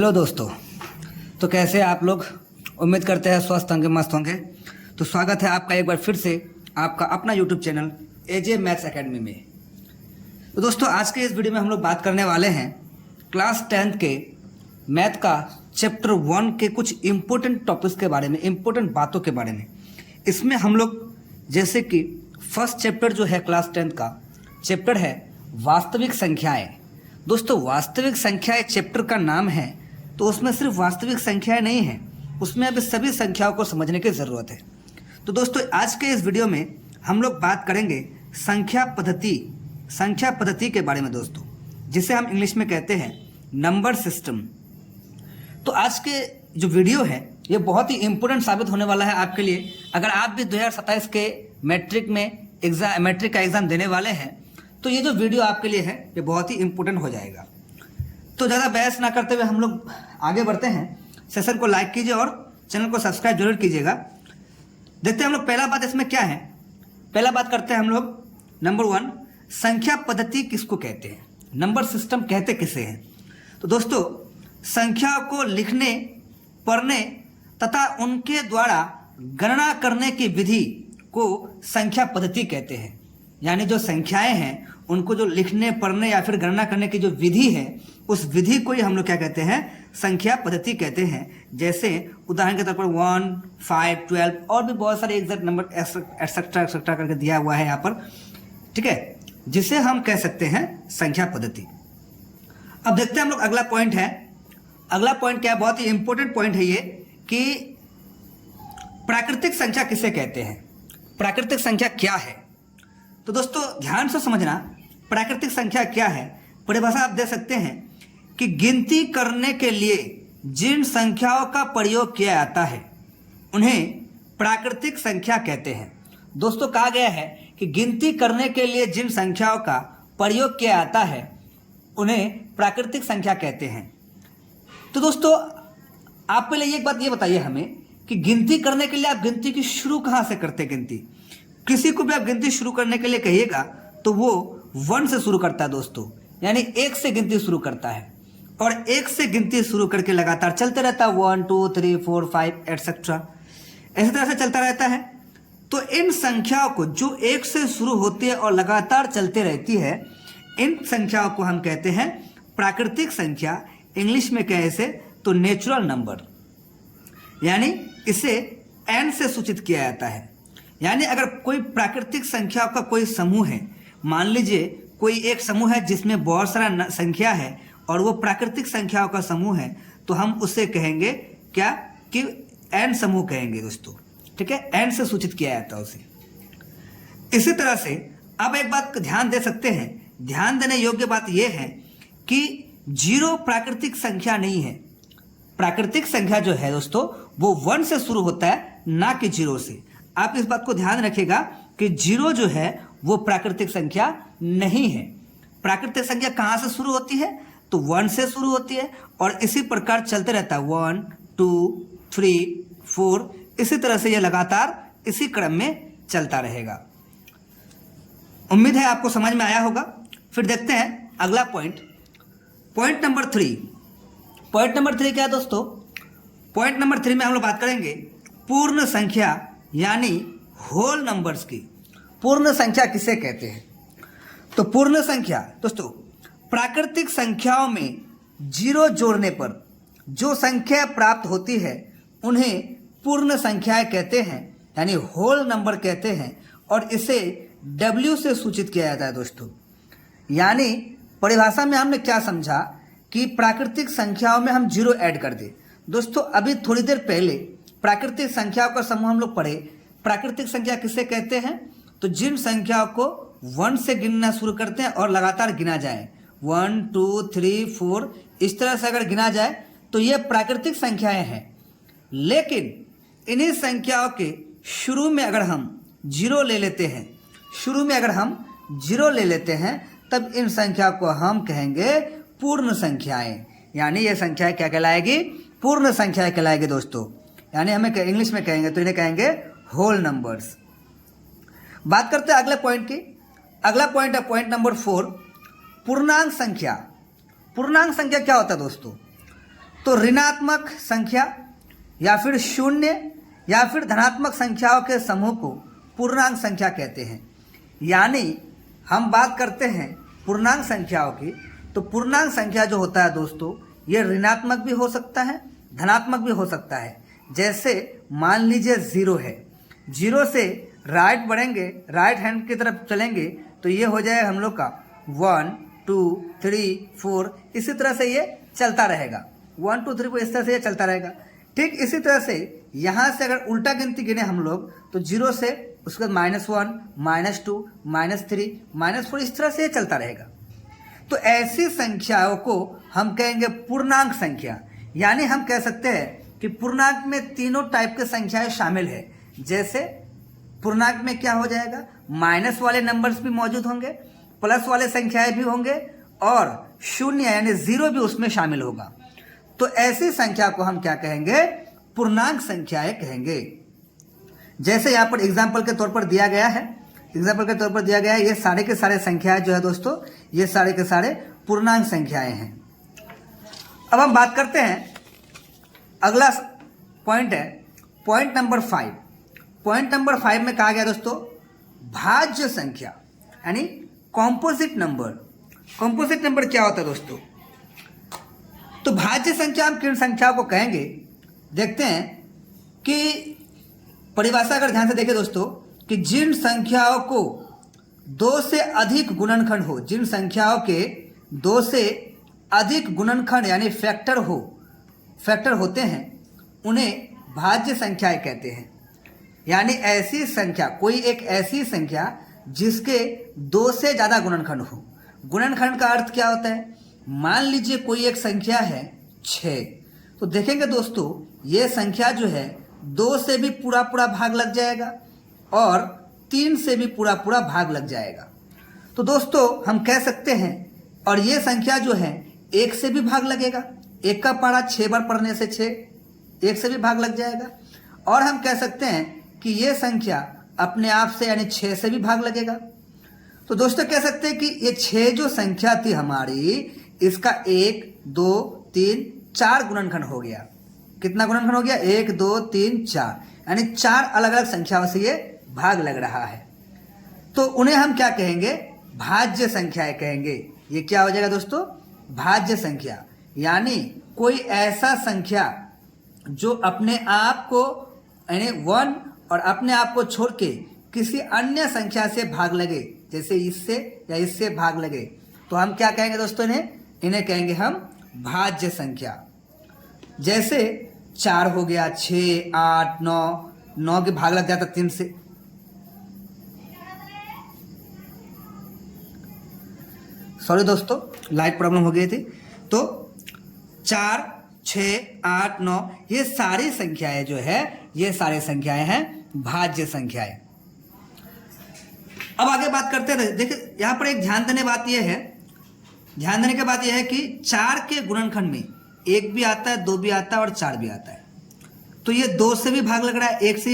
Hello दोस्तों। तो कैसे आप लोग? उम्मीद करते हैं स्वस्थ होंगे, मस्त होंगे। तो स्वागत है आपका एक बार फिर से आपका अपना यूट्यूब चैनल एजे मैथ्स एकेडमी में। तो दोस्तों आज के इस वीडियो में हम लोग बात करने वाले हैं क्लास 10th के मैथ का चैप्टर 1 के कुछ इम्पोर्टेंट टॉपिक्स के बारे में, इम्पोर्टेंट बातों के बारे में। इसमें हम लोग जैसे कि फर्स्ट चैप्टर जो है क्लास 10th का चैप्टर है वास्तविक संख्याएं। दोस्तों वास्तविक संख्याएं चैप्टर का नाम है, तो उसमें सिर्फ वास्तविक संख्याएं नहीं है, उसमें अब सभी संख्याओं को समझने की ज़रूरत है। तो दोस्तों आज के इस वीडियो में हम लोग बात करेंगे संख्या पद्धति के बारे में दोस्तों, जिसे हम इंग्लिश में कहते हैं नंबर सिस्टम। तो आज के जो वीडियो है ये बहुत ही इम्पोर्टेंट साबित होने वाला है आपके लिए। अगर आप भी 2027 के मैट्रिक का एग्ज़ाम देने वाले हैं तो ये जो वीडियो आपके लिए है ये बहुत ही इम्पोर्टेंट हो जाएगा। तो ज़्यादा बहस ना करते हुए हम लोग आगे बढ़ते हैं। सेशन को लाइक कीजिए और चैनल को सब्सक्राइब जरूर कीजिएगा। देखते हैं हम लोग पहला बात इसमें क्या है। पहला बात करते हैं हम लोग नंबर 1, संख्या पद्धति किसको कहते हैं, नंबर सिस्टम कहते किसे हैं। तो दोस्तों संख्या को लिखने, पढ़ने तथा उनके द्वारा गणना करने की विधि को संख्या पद्धति कहते हैं। यानी जो संख्याएं हैं उनको जो लिखने, पढ़ने या फिर गणना करने की जो विधि है उस विधि को ही हम लोग क्या कहते हैं, संख्या पद्धति कहते हैं। जैसे उदाहरण के तौर पर 1, 5, 12 और भी बहुत सारे एग्जैक्ट नंबर एक्सेट्रा करके दिया हुआ है यहाँ पर, ठीक है, जिसे हम कह सकते हैं संख्या पद्धति। अब देखते हैं हम लोग अगला पॉइंट है। अगला पॉइंट क्या है, बहुत ही इंपॉर्टेंट पॉइंट है ये कि प्राकृतिक संख्या किसे कहते हैं, प्राकृतिक संख्या क्या है। तो दोस्तों ध्यान से समझना, प्राकृतिक संख्या क्या है। परिभाषा आप दे सकते हैं कि गिनती करने के लिए जिन संख्याओं का प्रयोग किया जाता है उन्हें प्राकृतिक संख्या कहते हैं। दोस्तों कहा गया है कि गिनती करने के लिए जिन संख्याओं का प्रयोग किया जाता है उन्हें प्राकृतिक संख्या कहते हैं। तो दोस्तों आप पहले एक बात ये बताइए हमें कि गिनती करने के लिए आप गिनती की शुरू कहाँ से करते हैं। गिनती किसी को भी आप गिनती शुरू करने के लिए कहिएगा तो वो 1 से शुरू करता है दोस्तों, यानी 1 से गिनती शुरू करता है और 1 से गिनती शुरू करके लगातार चलते रहता है 1, 2, 3, 4, 5 एटसेट्रा, ऐसी तरह से चलता रहता है। तो इन संख्याओं को जो 1 से शुरू होती है और लगातार चलते रहती है, इन संख्याओं को हम कहते हैं प्राकृतिक संख्या। इंग्लिश में कहे इसे तो नेचुरल नंबर, यानी इसे n से सूचित किया जाता है। यानी अगर कोई प्राकृतिक संख्या का कोई समूह है, मान लीजिए कोई एक समूह है जिसमें बहुत सारा संख्या है और वो प्राकृतिक संख्याओं का समूह है, तो हम उसे कहेंगे क्या कि n समूह कहेंगे दोस्तों, ठीक है, n से सूचित किया जाता है उसे। इसी तरह से अब एक बात ध्यान दे सकते हैं, ध्यान देने योग्य बात यह है कि 0 प्राकृतिक संख्या नहीं है। प्राकृतिक संख्या जो है दोस्तों वो 1 से शुरू होता है, ना कि 0 से। आप इस बात को ध्यान रखिएगा कि 0 जो है वो प्राकृतिक संख्या नहीं है। प्राकृतिक संख्या कहाँ से शुरू होती है, तो 1 से शुरू होती है और इसी प्रकार चलते रहता है 1, 2, 3, 4, इसी तरह से यह लगातार इसी क्रम में चलता रहेगा। उम्मीद है आपको समझ में आया होगा। फिर देखते हैं अगला point, point number 3। Point number 3 क्या है दोस्तों, पॉइंट नंबर 3 में हम लोग बात करेंगे पूर्ण संख्या यानी होल नंबर्स की। पूर्ण संख्या किसे कहते हैं, तो पूर्ण संख्या दोस्तों प्राकृतिक संख्याओं में 0 जोड़ने पर जो संख्या प्राप्त होती है उन्हें पूर्ण संख्याएं कहते हैं, यानी होल नंबर कहते हैं और इसे W से सूचित किया जाता है दोस्तों। यानी परिभाषा में हमने क्या समझा कि प्राकृतिक संख्याओं में हम 0 ऐड कर दें। दोस्तों अभी थोड़ी देर पहले प्राकृतिक संख्याओं का समूह हम लोग पढ़े। प्राकृतिक संख्या किसे कहते हैं, तो जिन संख्याओं को 1 से गिनना शुरू करते हैं और लगातार गिना जाए 1, 2, 3, 4 इस तरह से अगर गिना जाए तो ये प्राकृतिक संख्याएं हैं। लेकिन इन्हीं संख्याओं के शुरू में अगर हम 0 ले लेते हैं, शुरू में अगर हम 0 ले लेते हैं तब इन संख्या को हम कहेंगे पूर्ण संख्याएं। यानी ये संख्याएं क्या कहलाएगी, पूर्ण संख्याएं कहलाएगी दोस्तों। यानी हमें इंग्लिश में कहेंगे तो इन्हें कहेंगे होल नंबर्स। बात करते हैं अगले पॉइंट की। अगला पॉइंट है पॉइंट नंबर 4, पूर्णांक संख्या। पूर्णांक संख्या क्या होता है दोस्तों, तो ऋणात्मक संख्या या फिर शून्य या फिर धनात्मक संख्याओं के समूह को पूर्णांक संख्या कहते हैं। यानी हम बात करते हैं पूर्णांक संख्याओं की, तो पूर्णांक संख्या जो होता है दोस्तों, ये ऋणात्मक भी हो सकता है, धनात्मक भी हो सकता है। जैसे मान लीजिए 0 है, 0 से राइट बढ़ेंगे, राइट हैंड की तरफ चलेंगे तो ये हो जाएगा हम लोग का 1 2 3 4, इसी तरह से ये चलता रहेगा। 1 2 3 4 इस तरह से ये चलता रहेगा। ठीक इसी तरह से यहाँ से अगर उल्टा गिनती गिने हम लोग तो 0 से उसके बाद -1 -2 -3 -4, इस तरह से ये चलता रहेगा। तो ऐसी संख्याओं को हम कहेंगे पूर्णांक संख्या। यानी हम कह सकते हैं कि पूर्णांक में तीनों टाइप के संख्याएं शामिल है। जैसे पूर्णांक में क्या हो जाएगा, माइनस वाले नंबर्स भी मौजूद होंगे, प्लस वाले संख्याएं भी होंगे और शून्य यानी 0 भी उसमें शामिल होगा। तो ऐसी संख्या को हम क्या कहेंगे, पूर्णांक संख्याएं कहेंगे। जैसे यहाँ पर एग्जाम्पल के तौर पर दिया गया है, ये सारे के सारे संख्याएं जो है दोस्तों, ये सारे के सारे पूर्णांक संख्याएं हैं। अब हम बात करते हैं, अगला पॉइंट है पॉइंट नंबर 5। पॉइंट नंबर 5 में कहा गया दोस्तों भाज्य संख्या यानी कॉम्पोजिट नंबर। कॉम्पोजिट नंबर क्या होता है दोस्तों? तो भाज्य संख्या हम किन संख्याओं को कहेंगे, देखते हैं कि परिभाषा अगर ध्यान से देखें दोस्तों, कि जिन संख्याओं को 2 से अधिक गुणनखंड हो, जिन संख्याओं के 2 से अधिक गुणनखंड यानी फैक्टर होते हैं, उन्हें भाज्य संख्याएं कहते हैं। यानी ऐसी संख्या, कोई एक ऐसी संख्या जिसके 2 से ज़्यादा गुणनखंड हो। गुणनखंड का अर्थ क्या होता है? मान लीजिए कोई एक संख्या है 6, तो देखेंगे दोस्तों ये संख्या जो है 2 से भी पूरा भाग लग जाएगा और 3 से भी पूरा भाग लग जाएगा। तो दोस्तों हम कह सकते हैं, और ये संख्या जो है 1 से भी भाग लगेगा, 1 का पहाड़ा 6 बार पढ़ने से 6 1 से भी भाग लग जाएगा। और हम कह सकते हैं कि ये संख्या अपने आप से यानी 6 से भी भाग लगेगा। तो दोस्तों कह सकते हैं कि ये 6 जो संख्या थी हमारी, इसका 1 2 3 4 गुणनखंड हो गया। कितना गुणनखंड हो गया? 1 2 3 4, यानी 4 अलग अलग संख्याओं से ये भाग लग रहा है। तो उन्हें हम क्या कहेंगे? भाज्य संख्याएं कहेंगे। ये क्या हो जाएगा दोस्तों? भाज्य संख्या। यानी कोई ऐसा संख्या जो अपने आप को यानी 1 और अपने आप को छोड़ के किसी अन्य संख्या से भाग लगे, जैसे इससे या इससे भाग लगे, तो हम क्या कहेंगे दोस्तों? इन्हें कहेंगे हम भाज्य संख्या। जैसे 4 हो गया, 6 8 9 के भाग लग जाता 3 से। सॉरी दोस्तों, लाइट प्रॉब्लम हो गई थी। तो 4 6 8 9 ये सारी संख्याएं जो है, ये सारी संख्याएं हैं भाज्य संख्याएं। अब आगे बात करते हैं। देखिए यहाँ पर एक ध्यान देने की बात यह है कि 4 के गुणनखंड में 1 भी आता है, 2 भी आता है और 4 भी आता है। तो ये 2 से भी भाग लग रहा है, 1 से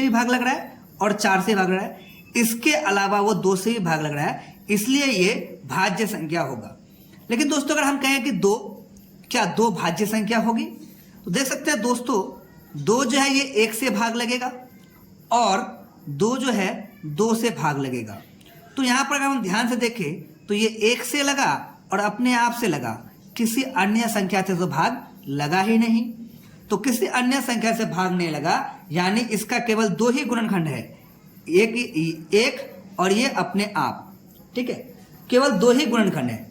भी भाग लग रहा है और 4 से भाग लग रहा है। इसके अलावा वो 2 से भी भाग लग रहा है, इसलिए ये भाज्य संख्या होगा। लेकिन दोस्तों अगर हम कहें कि 2 भाज्य संख्या होगी, तो देख सकते हैं दोस्तों 2 जो है ये 1 से भाग लगेगा और 2 जो है 2 से भाग लगेगा। तो यहाँ पर अगर हम ध्यान से देखें तो ये 1 से लगा और अपने आप से लगा, किसी अन्य संख्या से तो भाग लगा ही नहीं। तो किसी अन्य संख्या से भाग नहीं लगा, यानी इसका केवल 2 ही गुणनखंड है, एक और ये अपने आप। ठीक है, केवल 2 ही गुणनखंड है।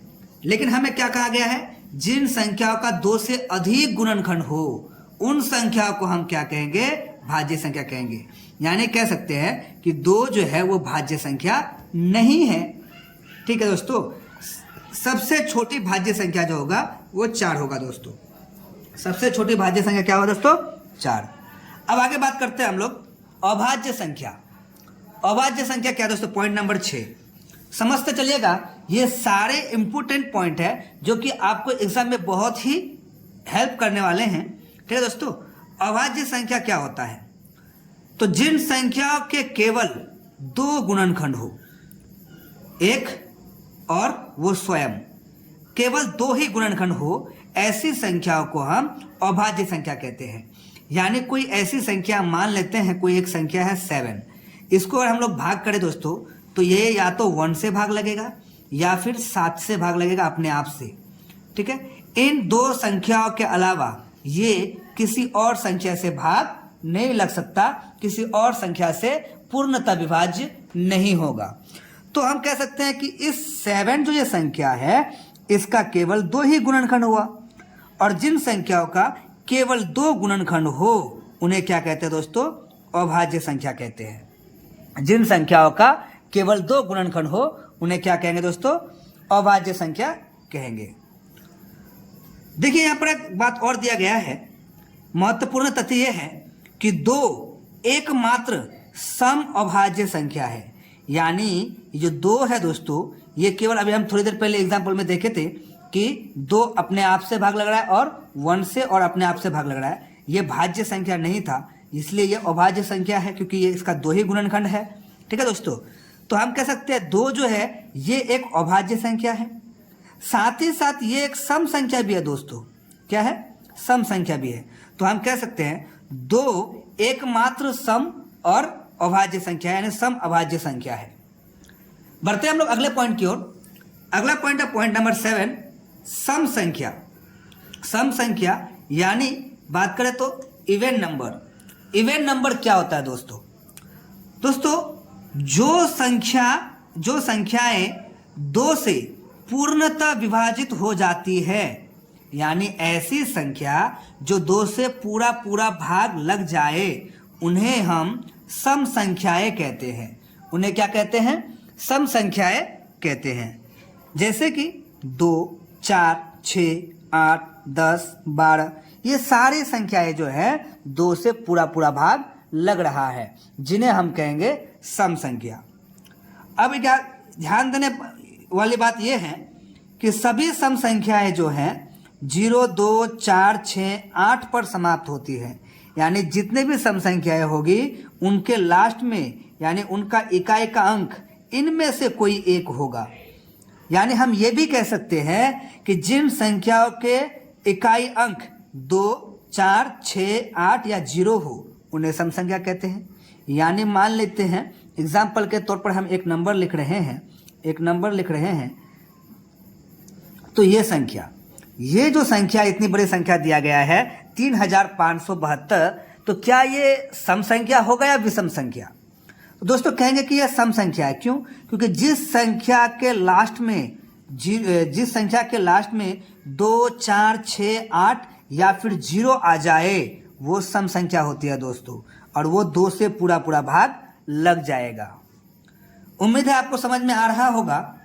लेकिन हमें क्या कहा गया है? जिन संख्याओं का 2 से अधिक गुणनखंड हो, उन संख्याओं को हम क्या कहेंगे? भाज्य संख्या कहेंगे। यानी कह सकते हैं कि 2 जो है वो भाज्य संख्या नहीं है। ठीक है दोस्तों, सबसे छोटी भाज्य संख्या जो होगा वो 4 होगा दोस्तों। सबसे छोटी भाज्य संख्या क्या होगा दोस्तों? 4। अब आगे बात करते हैं हम लोग अभाज्य संख्या। अभाज्य संख्या क्या दोस्तों? पॉइंट नंबर 6 समझते चलिएगा। ये सारे इंपोर्टेंट पॉइंट है जो कि आपको एग्जाम में बहुत ही हेल्प करने वाले हैं। ठीक है दोस्तों, अभाज्य संख्या क्या होता है? तो जिन संख्याओं के केवल 2 गुणनखंड हो, एक और वो स्वयं, केवल 2 ही गुणनखंड हो, ऐसी संख्याओं को हम अभाज्य संख्या कहते हैं। यानी कोई ऐसी संख्या मान लेते हैं, कोई एक संख्या है 7, इसको अगर हम लोग भाग करें दोस्तों तो ये या तो 1 से भाग लगेगा या फिर 7 से भाग लगेगा अपने आप से। ठीक है, इन दो संख्याओं के अलावा ये किसी और संख्या से भाग नहीं लग सकता, किसी और संख्या से पूर्णतः विभाज्य नहीं होगा। तो हम कह सकते हैं कि इस 7 जो ये संख्या है इसका केवल 2 ही गुणनखंड हुआ, और जिन संख्याओं का केवल 2 गुणनखंड हो उन्हें क्या कहते हैं दोस्तों? अभाज्य संख्या कहते हैं। जिन संख्याओं का केवल 2 गुणनखंड हो उन्हें क्या कहेंगे दोस्तों? अभाज्य संख्या कहेंगे। देखिए यहाँ पर एक बात और दिया गया है, महत्वपूर्ण तथ्य यह है कि 2 एकमात्र सम अभाज्य संख्या है। यानी जो 2 है दोस्तों, ये केवल अभी हम थोड़ी देर पहले एग्जाम्पल में देखे थे कि 2 अपने आप से भाग लग रहा है और 1 से और अपने आप से भाग लग रहा है। ये भाज्य संख्या नहीं था, इसलिए ये अभाज्य संख्या है, क्योंकि ये इसका 2 ही गुणनखंड है। ठीक है दोस्तों, तो हम कह सकते हैं 2 जो है ये एक अभाज्य संख्या है, साथ ही साथ ये एक सम संख्या भी है दोस्तों। क्या है? सम संख्या भी है। तो हम कह सकते हैं 2 एकमात्र सम और अभाज्य संख्या यानी सम अभाज्य संख्या है। बढ़ते हैं हम लोग अगले पॉइंट की ओर। अगला पॉइंट है पॉइंट नंबर 7, सम संख्या। सम संख्या यानी बात करें तो इवन नंबर। इवन नंबर क्या होता है दोस्तों? दोस्तों जो संख्याएं 2 से पूर्णतः विभाजित हो जाती है, यानी ऐसी संख्या जो 2 से पूरा भाग लग जाए, उन्हें हम सम संख्याएं कहते हैं। उन्हें क्या कहते हैं? सम संख्याएं कहते हैं। जैसे कि 2, 4, 6, 8, 10, 12, ये सारी संख्याएं जो है 2 से पूरा भाग लग रहा है, जिन्हें हम कहेंगे सम संख्या। अब ध्यान देने वाली बात यह है कि सभी सम संख्याएं जो हैं 0, 2, 4, 6, 8 पर समाप्त होती है। यानी जितने भी सम संख्याएं होगी उनके लास्ट में यानी उनका इकाई का अंक इनमें से कोई एक होगा। यानी हम ये भी कह सकते हैं कि जिन संख्याओं के इकाई अंक 2, 4, 6, 8 या 0 हो उन्हें सम संख्या कहते हैं। यानी मान लेते हैं एग्जाम्पल के तौर पर हम एक नंबर लिख रहे हैं, तो ये जो संख्या इतनी बड़ी संख्या दिया गया है 3572, तो क्या ये सम संख्या होगा या विषम संख्या? दोस्तों कहेंगे कि यह सम संख्या है। क्यों? क्योंकि जिस संख्या के लास्ट में 2, 4, 6, 8 या फिर 0 आ जाए वो सम संख्या होती है दोस्तों, और वो 2 से पूरा भाग लग जाएगा। उम्मीद है आपको समझ में आ रहा होगा।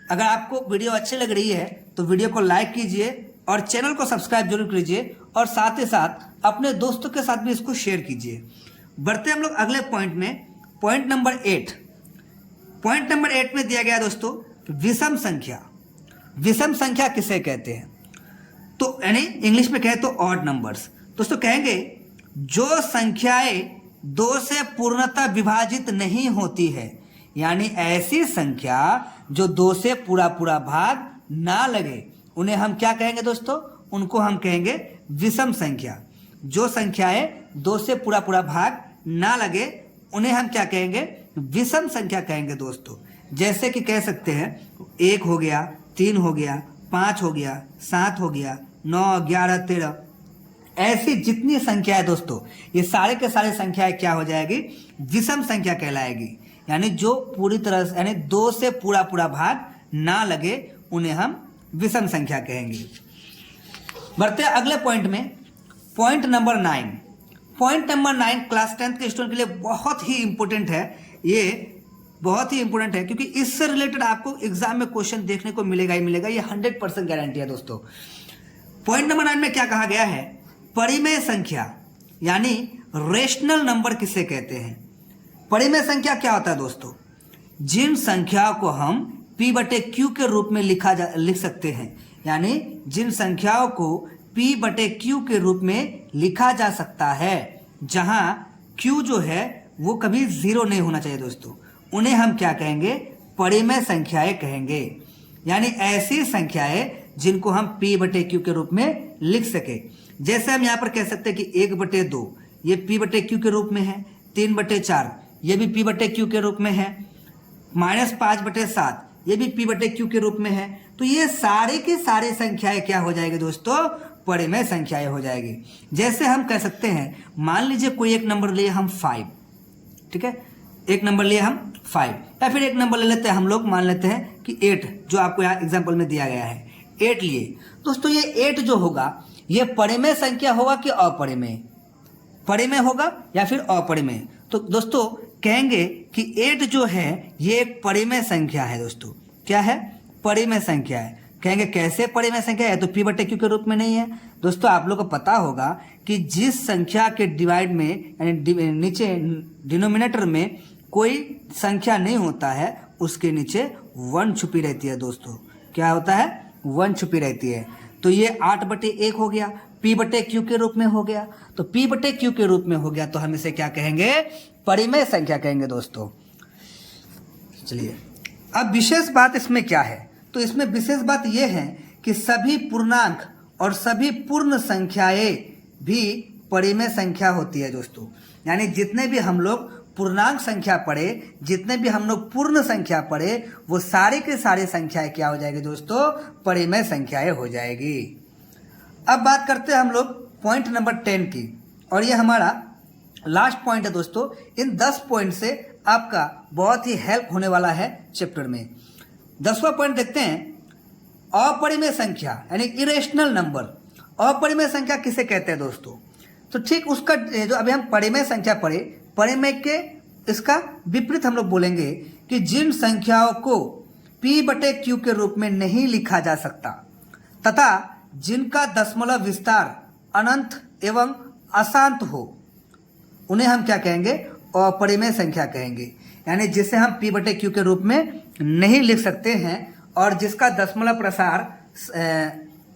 अगर आपको वीडियो अच्छी लग रही है तो वीडियो को लाइक कीजिए और चैनल को सब्सक्राइब जरूर कीजिए, और साथ ही साथ अपने दोस्तों के साथ भी इसको शेयर कीजिए। बढ़ते हम लोग अगले पॉइंट में, पॉइंट नंबर 8। पॉइंट नंबर 8 में दिया गया दोस्तों विषम संख्या। विषम संख्या किसे कहते हैं? तो यानी इंग्लिश में कहें तो ऑड नंबर्स। दोस्तों कहेंगे जो संख्याएं 2 से पूर्णतः विभाजित नहीं होती है, यानी ऐसी संख्या जो 2 से पूरा भाग ना लगे, उन्हें हम क्या कहेंगे दोस्तों? उनको हम कहेंगे विषम संख्या। जो संख्याएं 2 से पूरा भाग ना लगे उन्हें हम क्या कहेंगे? विषम संख्या कहेंगे दोस्तों। जैसे कि कह सकते हैं 1 हो गया, 3 हो गया, 5 हो गया, 7 हो गया, 9, 11, 13, ऐसी जितनी संख्या है दोस्तों, ये सारे के सारे संख्याएं क्या हो जाएगी? विषम संख्या कहलाएगी। यानी जो पूरी तरह से यानी 2 से पूरा भाग ना लगे उन्हें हम विषम संख्या कहेंगे। बढ़ते हैं अगले पॉइंट में, point number 9। Point number 9 class 10 के स्टूडेंट के लिए बहुत ही इंपॉर्टेंट है। ये बहुत ही इंपॉर्टेंट है क्योंकि इससे रिलेटेड आपको एग्जाम में क्वेश्चन देखने को मिलेगा ही मिलेगा, ये 100% गारंटी है दोस्तों। पॉइंट नंबर 9 में क्या कहा गया है? परिमेय संख्या यानी रेशनल नंबर किसे कहते हैं? परिमेय संख्या क्या होता है दोस्तों? जिन संख्याओं को हम P/Q के रूप में लिख सकते हैं, यानी जिन संख्याओं को P/Q के रूप में लिखा जा सकता है, जहां Q जो है वो कभी 0 नहीं होना चाहिए दोस्तों, उन्हें हम क्या कहेंगे? परिमेय संख्याएं कहेंगे। यानी ऐसी संख्याएं जिनको हम P/Q के रूप में लिख सके। जैसे हम यहाँ पर कह सकते हैं कि 1/2 ये P/Q के रूप में है, 3/4 ये भी P/Q के रूप में है, -5/7 ये भी P/Q के रूप में है। तो ये सारे की सारी संख्याएं क्या हो जाएगी दोस्तों, परिमेय संख्याएं हो जाएगी। जैसे हम कह सकते हैं, मान लीजिए कोई एक नंबर लिए हम 5, ठीक है, एक नंबर लिए हम 5, या फिर एक नंबर ले लेते हैं हम लोग, मान लेते हैं कि 8, जो आपको यहाँ एग्जाम्पल में दिया गया है, 8 लिए। दोस्तों ये 8 जो होगा ये परिमेय संख्या होगा कि अपरिमेय, परिमेय होगा या फिर अपरिमेय। तो दोस्तों कहेंगे कि 8 जो है ये एक परिमेय संख्या है। दोस्तों क्या है, परिमेय संख्या है। कहेंगे कैसे परिमेय संख्या है, तो P/Q के रूप में नहीं है। दोस्तों आप लोग को पता होगा कि जिस संख्या के डिवाइड में यानी नीचे डिनोमिनेटर में कोई संख्या नहीं होता है उसके नीचे 1 छुपी रहती है। दोस्तों क्या होता है, 1 छुपी रहती है। तो ये 8/1 हो गया, P/Q के रूप में हो गया। तो P/Q के रूप में हो गया तो हम इसे क्या कहेंगे, परिमेय संख्या कहेंगे। दोस्तों चलिए अब विशेष बात इसमें क्या है, तो इसमें विशेष बात यह है कि सभी पूर्णांक और सभी पूर्ण संख्याएं भी परिमेय संख्या होती है। दोस्तों यानी जितने भी हम लोग पूर्णांक संख्या पढ़े, जितने भी हम लोग पूर्ण संख्या पढ़े, वो सारे के सारे संख्याएं क्या हो जाएगी दोस्तों, परिमेय संख्याएं हो जाएगी। अब बात करते हैं हम लोग पॉइंट नंबर 10 की, और ये हमारा लास्ट पॉइंट है। दोस्तों इन 10 पॉइंट से आपका बहुत ही हेल्प होने वाला है चैप्टर में। 10वां पॉइंट देखते हैं, अपरिमेय संख्या यानी इरेशनल नंबर। अपरिमेय संख्या किसे कहते हैं दोस्तों, तो ठीक उसका जो अभी हम परिमेय संख्या पढ़े, परिमेय के इसका विपरीत हम लोग बोलेंगे कि जिन संख्याओं को P/Q के रूप में नहीं लिखा जा सकता तथा जिनका दशमलव विस्तार अनंत एवं अशांत हो, उन्हें हम क्या कहेंगे, अपरिमेय संख्या कहेंगे। यानी जिसे हम P/Q के रूप में नहीं लिख सकते हैं और जिसका दशमलव प्रसार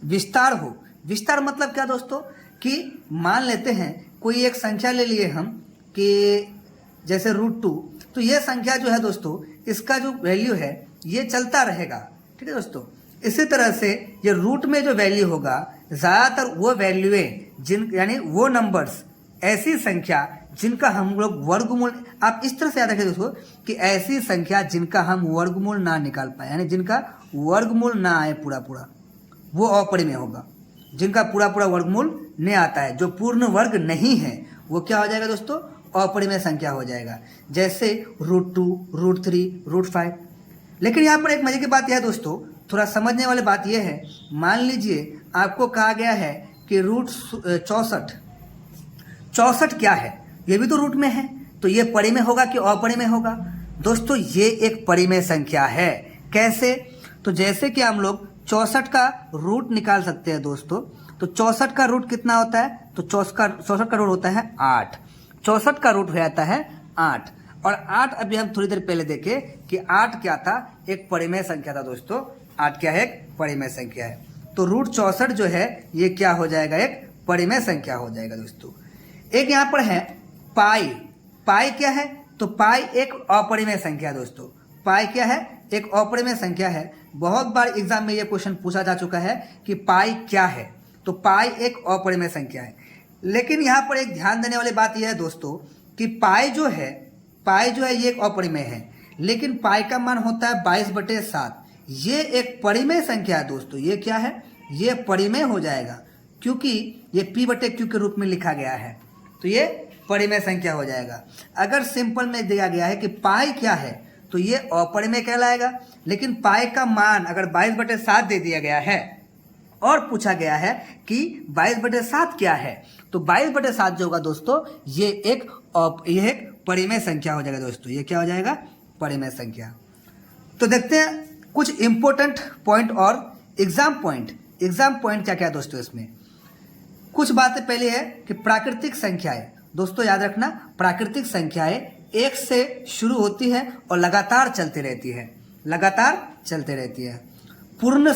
विस्तार हो। विस्तार मतलब क्या दोस्तों, कि मान लेते हैं कोई एक संख्या ले लिए हम कि जैसे √2, तो ये संख्या जो है दोस्तों इसका जो वैल्यू है ये चलता रहेगा, ठीक है दोस्तों। इसी तरह से ये रूट में जो वैल्यू होगा, ज़्यादातर वो वैल्यूएं जिन यानी वो नंबर्स, ऐसी संख्या जिनका हम लोग वर्गमूल, आप इस तरह से याद रखें दोस्तों कि ऐसी संख्या जिनका हम वर्गमूल ना निकाल पाए, यानी जिनका वर्गमूल ना आए पूरा पूरा, वो अपरिमेय होगा। जिनका पूरा पूरा वर्गमूल नहीं आता है, जो पूर्ण वर्ग नहीं है, वो क्या हो जाएगा दोस्तों, अपरिमेय संख्या हो जाएगा। जैसे √2, √3, √5। लेकिन यहाँ पर एक मजे की बात यह है दोस्तों, थोड़ा समझने वाली बात यह है, मान लीजिए आपको कहा गया है कि √64 क्या है, ये भी तो रूट में है, तो ये परिमेय होगा कि अपरिमेय होगा। दोस्तों ये एक परिमेय संख्या है। कैसे, तो जैसे कि हम लोग 64 का रूट निकाल सकते हैं दोस्तों। तो 64 का रूट कितना होता है, तो 64 का रूट होता है 8। 64 का रूट हो जाता है 8, और 8 अभी हम थोड़ी देर पहले देखे कि 8 क्या था, एक परिमेय संख्या था दोस्तों। 8 क्या है, एक परिमेय संख्या है। तो √64 जो है ये क्या हो जाएगा, एक परिमेय संख्या हो जाएगा दोस्तों। एक यहाँ पर है पाई। पाई क्या है, तो पाई एक अपरिमेय संख्या है दोस्तों। पाई क्या है, एक अपरिमेय संख्या है। बहुत बार एग्जाम में ये क्वेश्चन पूछा जा चुका है कि पाई क्या है, तो पाई एक अपरिमेय संख्या है। लेकिन यहाँ पर एक ध्यान देने वाली बात यह है दोस्तों कि पाई जो है ये एक अपरिमेय है, लेकिन पाई का मान होता है 22/7। ये एक परिमेय संख्या है दोस्तों। ये क्या है, ये परिमेय हो जाएगा क्योंकि ये P/Q के रूप में लिखा गया है, तो ये परिमेय संख्या हो जाएगा। अगर सिंपल में दिया गया है कि पाई क्या है, तो ये अपरिमेय कहलाएगा। लेकिन पाई का मान अगर 22/7 दे दिया गया है और पूछा गया है कि 22/7 क्या है, तो 22/7 जो होगा दोस्तों ये एक परिमेय संख्या हो जाएगा दोस्तों। ये क्या हो जाएगा, परिमेय संख्या। तो देखते हैं कुछ इंपॉर्टेंट पॉइंट और एग्जाम पॉइंट क्या क्या है दोस्तों। इसमें कुछ बातें पहले है कि प्राकृतिक संख्याएं, दोस्तों याद रखना, प्राकृतिक संख्याएं 1 से शुरू होती है और लगातार चलती रहती है। पूर्ण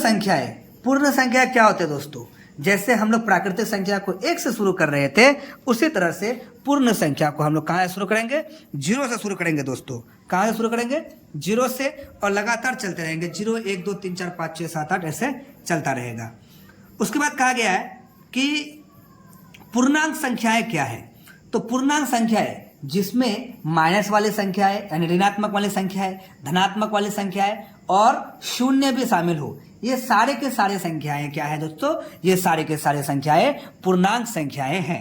संख्याएं क्या होते हैं दोस्तों, जैसे हम लोग प्राकृतिक संख्या को 1 से शुरू कर रहे थे, उसी तरह से पूर्ण संख्या को हम लोग कहाँ से शुरू करेंगे? 0 से शुरू करेंगे दोस्तों। कहाँ से शुरू करेंगे? 0 से, और लगातार चलते रहेंगे। 0 1 2 3 4 5 6 7 8 ऐसे चलता रहेगा। उसके बाद कहा गया है कि पूर्णांक संख्याएं क्या है? तो पूर्णांक संख्याएं जिसमें माइनस वाली संख्याएं यानी ऋणात्मक वाली संख्याएं, धनात्मक वाली संख्याएं और शून्य भी शामिल हो, ये सारे के सारे संख्याएं क्या है दोस्तों? ये सारे के सारे संख्याएं पूर्णांक संख्याएं हैं।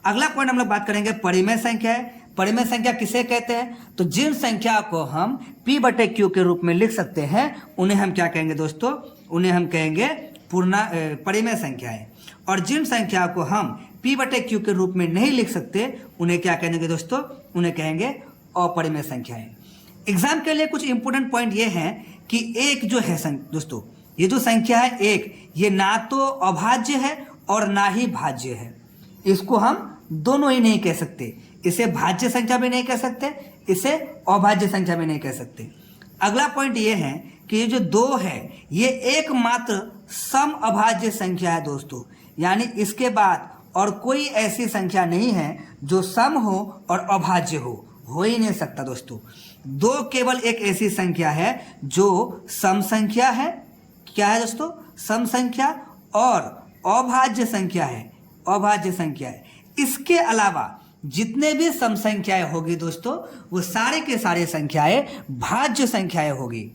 अगला पॉइंट हम लोग बात करेंगे परिमेय संख्याएं। परिमेय संख्या किसे कहते हैं? तो जिन संख्या को हम P/Q के रूप में लिख सकते हैं उन्हें हम क्या कहेंगे दोस्तों? उन्हें हम कहेंगे परिमेय संख्याएं। और जिन संख्या को हम P/Q के रूप में नहीं लिख सकते उन्हें क्या कहेंगे दोस्तों? उन्हें कहेंगे अपरिमेय संख्याएं। एग्जाम के लिए कुछ इंपोर्टेंट पॉइंट ये है कि एक जो है दोस्तों, ये जो संख्या है एक, ये ना तो अभाज्य है और ना ही भाज्य है। इसको हम दोनों ही नहीं कह सकते। इसे भाज्य संख्या भी नहीं कह सकते, इसे अभाज्य संख्या भी नहीं कह सकते। अगला पॉइंट ये है कि ये जो 2 है ये एकमात्र सम अभाज्य संख्या है दोस्तों, यानी इसके बाद और कोई ऐसी संख्या नहीं है जो सम हो और अभाज्य हो ही नहीं सकता दोस्तों। 2 केवल एक ऐसी संख्या है जो सम संख्या है। क्या है दोस्तों? सम संख्या और अभाज्य संख्या है। अभाज्य संख्या है। इसके अलावा जितने भी सम संख्याएं होगी दोस्तों, वो सारे के सारे संख्याएं भाज्य संख्याएं होगी।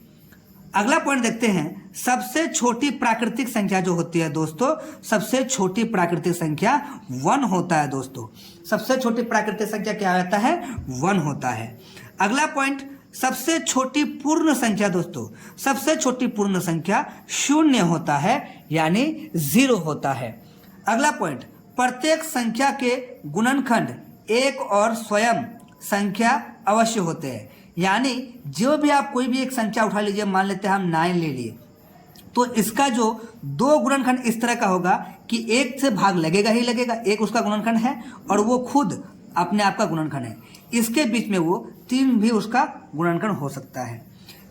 अगला पॉइंट देखते हैं, सबसे छोटी प्राकृतिक संख्या जो होती है दोस्तों, सबसे छोटी प्राकृतिक संख्या 1 होता है दोस्तों। सबसे छोटी प्राकृतिक संख्या क्या होता है? 1 होता है। अगला पॉइंट, सबसे छोटी पूर्ण संख्या दोस्तों, सबसे छोटी पूर्ण संख्या 0 होता है, यानी 0 होता है। अगला पॉइंट, प्रत्येक संख्या के गुणनखंड एक और स्वयं संख्या अवश्य होते हैं, यानी जो भी आप कोई भी एक संख्या उठा लीजिए, मान लेते हैं हम 9 ले लिए, तो इसका जो 2 गुणनखंड इस तरह का होगा कि 1 से भाग लगेगा ही लगेगा। 1 उसका गुणनखंड है और वो खुद अपने आप का गुणनखंड है। इसके बीच में वो 3 भी उसका गुणनखंड हो सकता है।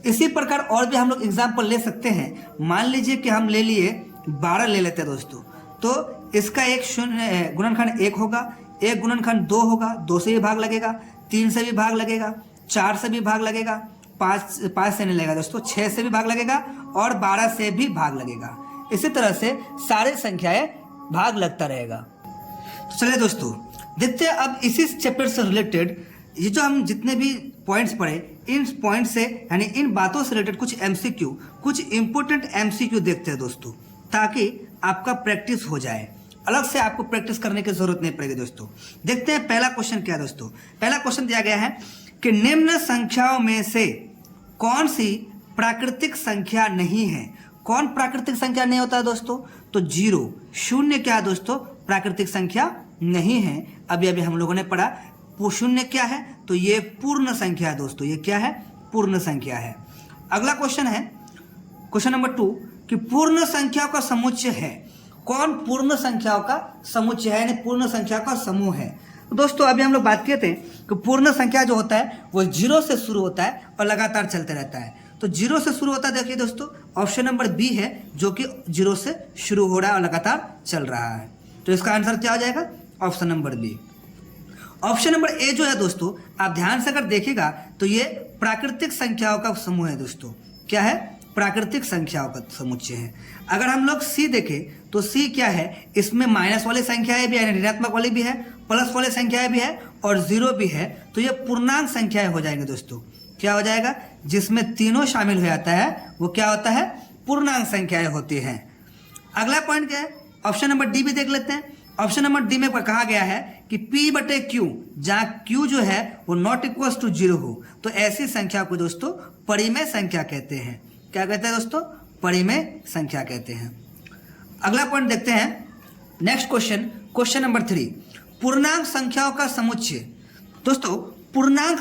इसी प्रकार और भी हम लोग एग्जाम्पल ले सकते हैं। मान लीजिए कि हम ले लिए 12 ले लेते हैं दोस्तों, तो इसका एक शून्य गुणनखंड 1 होगा, एक गुणनखंड 2 होगा, 2 से भी भाग लगेगा, 3 से भी भाग लगेगा, 4 से भी भाग लगेगा, 5 से नहीं लगेगा दोस्तों, 6 से भी भाग लगेगा और 12 से भी भाग लगेगा। इसी तरह से सारे संख्याएं भाग लगता रहेगा। तो चलिए दोस्तों देखते हैं अब इसी चैप्टर से रिलेटेड ये जो हम जितने भी पॉइंट्स पढ़े, इन पॉइंट से यानी इन बातों से रिलेटेड कुछ MCQ, कुछ इंपॉर्टेंट MCQ देखते हैं दोस्तों, ताकि आपका प्रैक्टिस हो जाए। अलग से आपको प्रैक्टिस करने की जरूरत नहीं पड़ेगी दोस्तों। देखते हैं पहला क्वेश्चन क्या है दोस्तों। पहला क्वेश्चन दिया गया है कि निम्न संख्याओं में से कौन सी प्राकृतिक संख्या नहीं है? कौन प्राकृतिक संख्या नहीं होता है दोस्तों? तो 0, 0 क्या है दोस्तों? प्राकृतिक संख्या नहीं है। अभी अभी हम लोगों ने पढ़ा 0 क्या है? तो ये पूर्ण संख्या है दोस्तों। ये क्या है? पूर्ण संख्या है। अगला क्वेश्चन है क्वेश्चन नंबर 2 कि पूर्ण संख्या का समुच्चय है। कौन पूर्ण संख्याओं का समुच्चय है, यानी पूर्ण संख्या का समूह है? तो दोस्तों अभी हम लोग बात किए थे कि पूर्ण संख्या जो होता है वो 0 से शुरू होता है और लगातार चलते रहता है। तो 0 से शुरू होता है, देखिए दोस्तों ऑप्शन नंबर बी है जो कि 0 से शुरू हो रहा है और लगातार चल रहा है। तो इसका आंसर क्या हो जाएगा? Option number B. Option number A जो है दोस्तों, आप ध्यान से अगर देखिएगा तो ये प्राकृतिक संख्याओं का समूह है दोस्तों। क्या है? प्राकृतिक संख्याओं का समुच्चय है। अगर हम लोग सी देखें तो सी क्या है? इसमें माइनस वाली संख्याएं भी है, ऋणात्मक वाली भी है, प्लस वाली संख्याएं भी है और 0 भी है। तो ये पूर्णांक संख्याएं हो जाएंगे दोस्तों। क्या हो जाएगा? जिसमें तीनों शामिल हो जाता है वो क्या होता है? पूर्णांक संख्याएं होती हैं। अगला पॉइंट क्या है? ऑप्शन नंबर डी भी देख लेते हैं। ऑप्शन नंबर डी में कहा गया है कि P/Q, जहाँ Q जो है वो नॉट इक्वल टू 0 हो, तो ऐसी संख्या को दोस्तों परिमेय संख्या कहते हैं। क्या कहते हैं दोस्तों? परिमेय संख्या कहते हैं। अगला पॉइंट देखते हैं, नेक्स्ट क्वेश्चन, क्वेश्चन नंबर 3, पूर्णांक संख्याओं का समुच्चय। दोस्तों पूर्णांक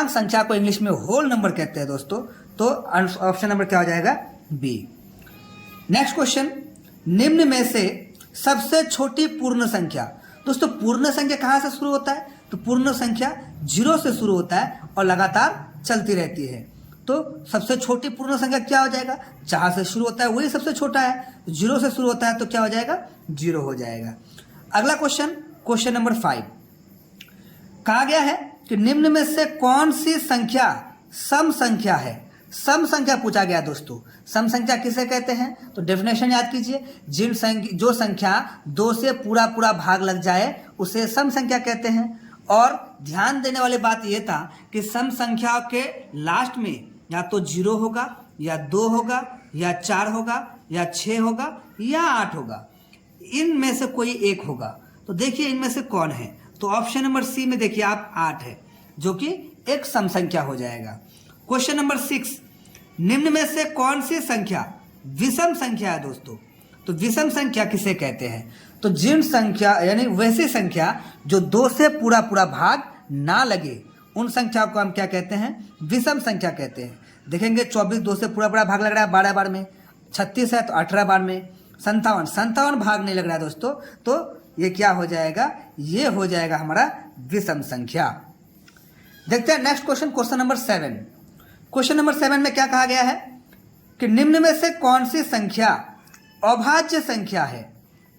संख्या को इंग्लिश में होल नंबर कहते हैं दोस्तों। तो ऑप्शन नंबर क्या हो जाएगा? बी। नेक्स्ट क्वेश्चन, निम्न में से सबसे छोटी पूर्ण संख्या। दोस्तों पूर्ण संख्या कहाँ से शुरू होता है? तो पूर्ण संख्या 0 से शुरू होता है और लगातार चलती रहती है। तो सबसे छोटी पूर्ण संख्या क्या हो जाएगा, जहाँ से शुरू होता है वही सबसे छोटा है, 0 से शुरू होता है तो क्या हो जाएगा, 0 हो जाएगा। अगला क्वेश्चन, क्वेश्चन नंबर 5, कहा गया है कि निम्न में से कौन सी संख्या सम संख्या है। सम संख्या पूछा गया दोस्तों। सम संख्या किसे कहते हैं, तो डेफिनेशन याद कीजिए, जो संख्या 2 से पूरा पूरा भाग लग जाए उसे सम संख्या कहते हैं। और ध्यान देने वाली बात यह था कि सम संख्याओं के लास्ट में या तो 0 होगा या 2 होगा या 4 होगा या 6 होगा या 8 होगा, इनमें से कोई एक होगा। तो देखिए इनमें से कौन है, तो ऑप्शन नंबर सी में देखिए आप 8 है, जो कि एक सम संख्या हो जाएगा। क्वेश्चन नंबर 6, निम्न में से कौन सी संख्या विषम संख्या है दोस्तों। तो विषम संख्या किसे कहते हैं, तो जिन संख्या यानी वैसी संख्या जो 2 से पूरा पूरा भाग ना लगे उन संख्याओं को हम क्या कहते हैं, विषम संख्या कहते हैं। देखेंगे 24 2 से पूरा पूरा भाग लग रहा है 12 बार में, 36 है तो 18 बार में, 57 भाग नहीं लग रहा है दोस्तों, तो ये क्या हो जाएगा, ये हो जाएगा हमारा विषम संख्या। देखते हैं next question, question number 7। Question number 7 में क्या कहा गया है कि निम्न में से कौन सी संख्या अभाज्य संख्या है।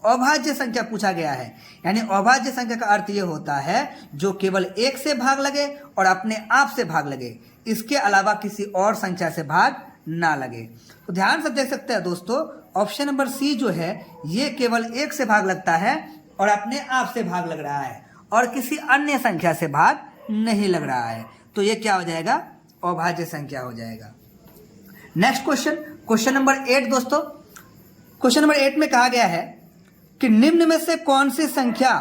अभाज्य संख्या पूछा गया है, यानी अभाज्य संख्या का अर्थ ये होता है जो केवल 1 से भाग लगे और अपने आप से भाग लगे, इसके अलावा किसी और संख्या से भाग ना लगे। तो ध्यान से देख सकते हैं दोस्तों, ऑप्शन नंबर सी जो है ये केवल 1 से भाग लगता है और अपने आप से भाग लग रहा है और किसी अन्य संख्या से भाग नहीं लग रहा है, तो ये क्या हो जाएगा, अभाज्य संख्या हो जाएगा। नेक्स्ट क्वेश्चन, क्वेश्चन नंबर 8 दोस्तों। क्वेश्चन नंबर 8 में कहा गया है कि निम्न में से कौन सी संख्या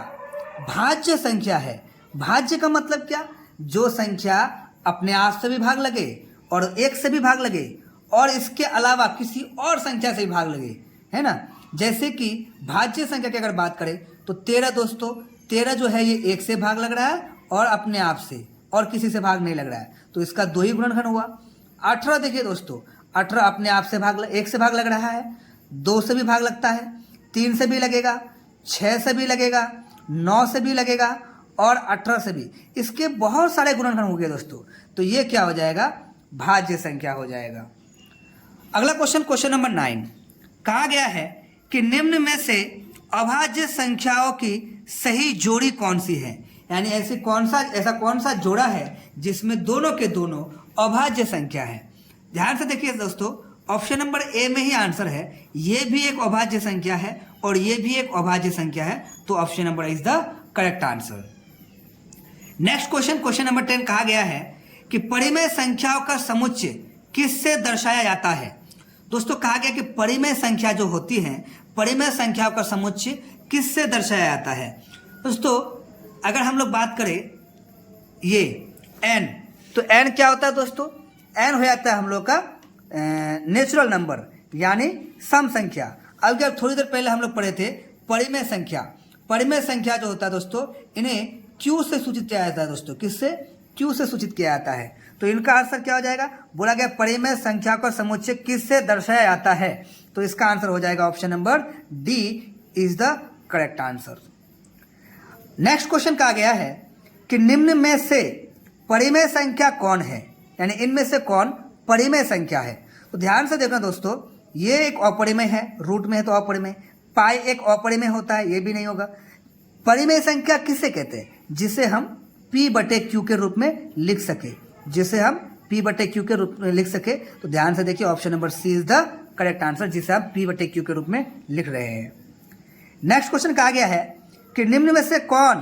भाज्य संख्या है। भाज्य का मतलब क्या, जो संख्या अपने आप से भी भाग लगे और 1 से भी भाग लगे और इसके अलावा किसी और संख्या से भी भाग लगे, है ना। जैसे कि भाज्य संख्या की अगर बात करें तो 13 दोस्तों, 13 जो है ये 1 से भाग लग रहा है और अपने आप से, और किसी से भाग नहीं लग रहा है, तो इसका 2 ही गुणनखंड हुआ। 18 देखिए दोस्तों, 18 अपने आप से 1 से भाग लग रहा है, 2 से भी भाग लगता है, 3 से भी लगेगा, 6 से भी लगेगा, 9 से भी लगेगा और 18 से भी, इसके बहुत सारे गुणनखंड हो गए दोस्तों, तो ये क्या हो जाएगा, भाज्य संख्या हो जाएगा। अगला क्वेश्चन, क्वेश्चन नंबर 9, कहा गया है कि निम्न में से अभाज्य संख्याओं की सही जोड़ी कौन सी है, यानी ऐसा कौन सा जोड़ा है जिसमें दोनों के दोनों अभाज्य संख्या है। ध्यान से देखिए दोस्तों, ऑप्शन नंबर ए में ही आंसर है, ये भी एक अभाज्य संख्या है और ये भी एक अभाज्य संख्या है, तो option number is the correct answer. Next question, question number 10, कहा गया है कि परिमेय संख्याओं का समुच्चय किससे दर्शाया जाता है। दोस्तों कहा गया कि परिमेय संख्या जो होती है, परिमेय संख्याओं का समुच्चय किससे दर्शाया जाता है। दोस्तों अगर हम लोग बात करें ये n, तो n क्या होता है दोस्तों, n हो जाता है हम लोग का नेचुरल नंबर यानी सम संख्या। अब जब थोड़ी देर पहले हम लोग पढ़े थे परिमेय संख्या, परिमेय संख्या जो होता है दोस्तों इन्हें q से सूचित किया जाता है दोस्तों, किससे, q से सूचित किया जाता है। तो इनका आंसर क्या हो जाएगा, बोला गया परिमेय संख्या का समुच्चय किससे दर्शाया जाता है, तो इसका आंसर हो जाएगा option number D is the correct answer. Next question कहा गया है कि निम्न में से परिमेय संख्या कौन है, यानी इनमें से कौन परिमेय संख्या है। तो ध्यान से देखना दोस्तों, ये एक अपरिमेय है, रूट में है तो अपरिमेय, पाई एक अपरिमेय होता है, ये भी नहीं होगा। परिमेय संख्या किसे कहते हैं, जिसे हम p/q के रूप में लिख सके, जिसे हम p/q के रूप में लिख सके। तो ध्यान से देखिए option number C is the correct answer, जिसे हम p/q के रूप में लिख रहे हैं। नेक्स्ट क्वेश्चन कहा गया है कि निम्न में से कौन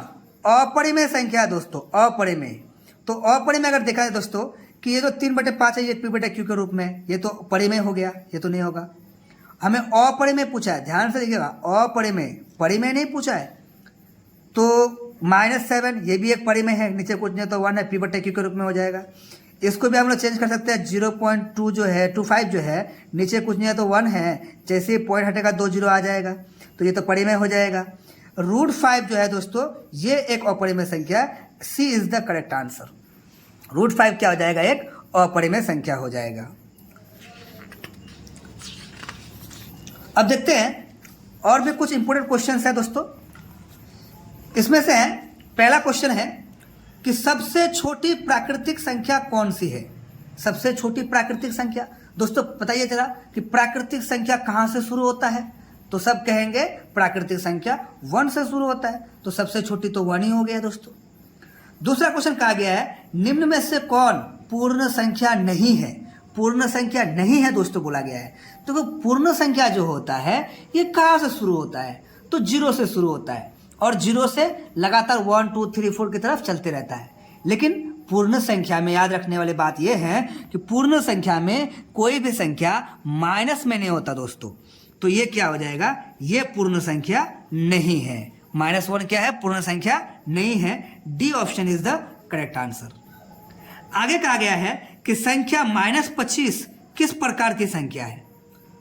अपरिमेय संख्या है दोस्तों, अपरिमेय। तो अपरिमेय अगर देखा जाए दोस्तों कि ये जो 3/5 है ये p/q के रूप में, ये तो परिमेय हो गया, ये तो नहीं होगा। हमें अपरिमेय पूछा है, ध्यान से देखिएगा, अपरिमेय, परिमेय नहीं पूछा है। तो -7 ये भी एक परिमेय है, नीचे कुछ नहीं तो 1 है, p/q के रूप में हो जाएगा। इसको भी हम लोग चेंज कर सकते हैं, 0.2 जो है 25 जो है, नीचे कुछ नहीं है तो 1 है, जैसे ही पॉइंट हटेगा 2 0 आ जाएगा, तो ये तो परिमेय हो जाएगा। √5 जो है दोस्तों ये एक अपरिमेय संख्या है, सी इज द करेक्ट आंसर। √5 क्या हो जाएगा, एक अपरिमेय संख्या हो जाएगा। अब देखते हैं और भी कुछ इंपोर्टेंट क्वेश्चंस है दोस्तों। इसमें से पहला क्वेश्चन है कि सबसे छोटी प्राकृतिक संख्या कौन सी है। सबसे छोटी प्राकृतिक संख्या। दोस्तों बताइए जरा कि प्राकृतिक संख्या कहाँ से शुरू होता है, तो सब कहेंगे प्राकृतिक संख्या 1 से शुरू होता है, तो सबसे छोटी तो 1 ही हो गया दोस्तों। दूसरा क्वेश्चन कहा गया है निम्न में से कौन पूर्ण संख्या नहीं है। पूर्ण संख्या नहीं है दोस्तों बोला गया है, तो वो पूर्ण संख्या जो होता है ये कहाँ से शुरू होता है, तो 0 से शुरू होता है और 0 से लगातार 1 2 3 4 की तरफ चलते रहता है। लेकिन पूर्ण संख्या में याद रखने वाली बात यह है कि पूर्ण संख्या में कोई भी संख्या माइनस में नहीं होता दोस्तों, तो ये क्या हो जाएगा, ये पूर्ण संख्या नहीं है। -1 क्या है, पूर्ण संख्या नहीं है। D option is the correct answer. आगे कहा गया है कि संख्या -25 किस प्रकार की संख्या है।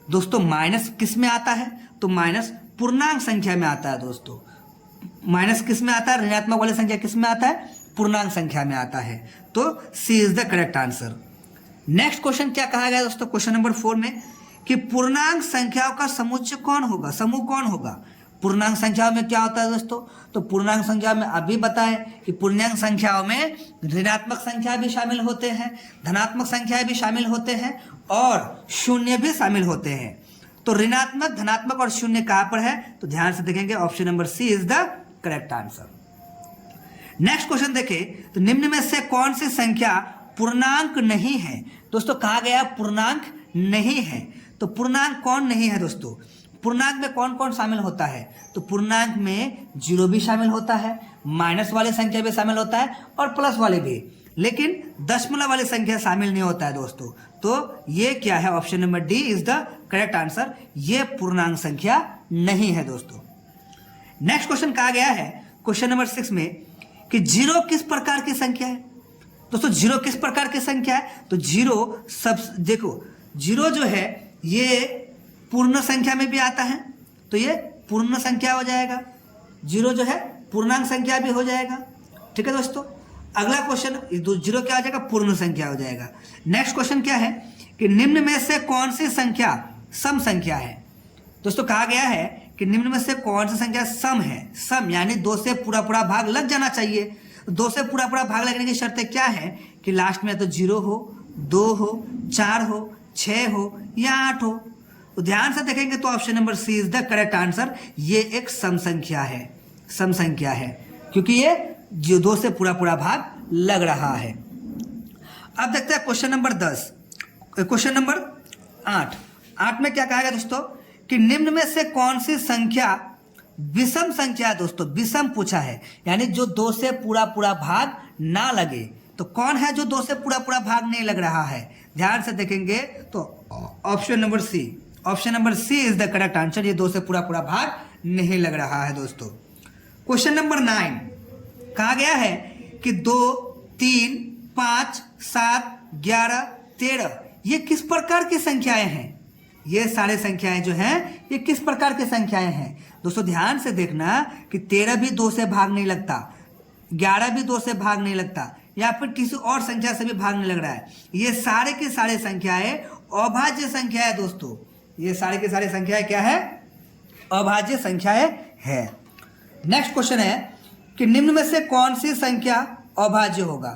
दोस्तों माइनस किस में आता है, तो माइनस पूर्णांक संख्या में आता है दोस्तों। माइनस किस में आता है, ऋणात्मक वाली संख्या किस में आता है, पूर्णांक संख्या में आता है, तो C is the correct answer. Next question क्या कहा गया दोस्तों, क्वेश्चन नंबर 4 में कि पूर्णांक संख्याओं का समुच्चय कौन होगा, समूह कौन होगा। पूर्णांक संख्याओं में क्या होता है दोस्तों, तो पूर्णांक संख्या में अभी बताएं कि पूर्णांक संख्याओं में ऋणात्मक संख्या भी शामिल होते हैं, धनात्मक संख्या भी शामिल होते हैं और शून्य भी शामिल होते हैं। तो ऋणात्मक, धनात्मक और शून्य कहाँ पर है, तो ध्यान से देखेंगे option number C is the correct answer. Next question देखें तो निम्न में से कौन सी संख्या पूर्णांक नहीं है। दोस्तों कहा गया पूर्णांक नहीं है, तो पूर्णांक कौन नहीं है दोस्तों। पूर्णांक में कौन कौन शामिल होता है, तो पूर्णांक में 0 भी शामिल होता है, माइनस वाली संख्या भी शामिल होता है और प्लस वाले भी, लेकिन दशमलव वाली संख्या शामिल नहीं होता है दोस्तों। तो ये क्या है, option number D is the correct answer, ये पूर्णांक संख्या नहीं है दोस्तों। नेक्स्ट क्वेश्चन कहा गया है क्वेश्चन नंबर 6 में कि 0 किस प्रकार की संख्या है। दोस्तों 0 किस प्रकार की संख्या है, तो 0 सब देखो 0 जो है ये पूर्ण संख्या में भी आता है, तो ये पूर्ण संख्या हो जाएगा। 0 जो है पूर्णांक संख्या भी हो जाएगा, ठीक है दोस्तों। अगला क्वेश्चन 0 क्या हो जाएगा, पूर्ण संख्या हो जाएगा। नेक्स्ट क्वेश्चन क्या है कि निम्न में से कौन सी संख्या सम संख्या है। दोस्तों कहा गया है कि निम्न में से कौन सी संख्या सम है। सम यानी 2 से पूरा पूरा भाग लग जाना चाहिए। 2 से पूरा पूरा भाग लगने की शर्तें क्या है कि लास्ट में तो 0 हो, 2 हो, 4 हो, 6 हो या 8 हो। तो ध्यान से देखेंगे तो option number C is the correct answer, ये एक सम संख्या है, सम संख्या है, क्योंकि ये जो 2 से पूरा पूरा भाग लग रहा है। अब देखते हैं क्वेश्चन नंबर 10, क्वेश्चन नंबर 8 में क्या कहा गया दोस्तों कि निम्न में से कौन सी संख्या विषम संख्या है। दोस्तों विषम पूछा है, यानी जो 2 से पूरा पूरा भाग ना लगे, तो कौन है जो 2 से पूरा पूरा भाग नहीं लग रहा है। ध्यान से देखेंगे तो option number C, option number C is the correct answer, ये 2 से पूरा पूरा भाग नहीं लग रहा है दोस्तों। क्वेश्चन नंबर 9 कहा गया है कि 2 3 5 7 11 13 ये किस प्रकार की संख्याएं हैं। ये सारे संख्याएं जो हैं ये किस प्रकार की संख्याएं हैं। दोस्तों ध्यान से देखना कि 13 भी 2 से भाग नहीं लगता, 11 भी 2 से भाग नहीं लगता, या फिर किसी और संख्या से भी भाग नहीं लग रहा है। ये सारे की सारे संख्याएं अभाज्य संख्या है दोस्तों, ये सारे की सारी संख्याएं क्या है, अभाज्य संख्याएं है। नेक्स्ट क्वेश्चन है कि निम्न में से कौन सी संख्या अभाज्य होगा,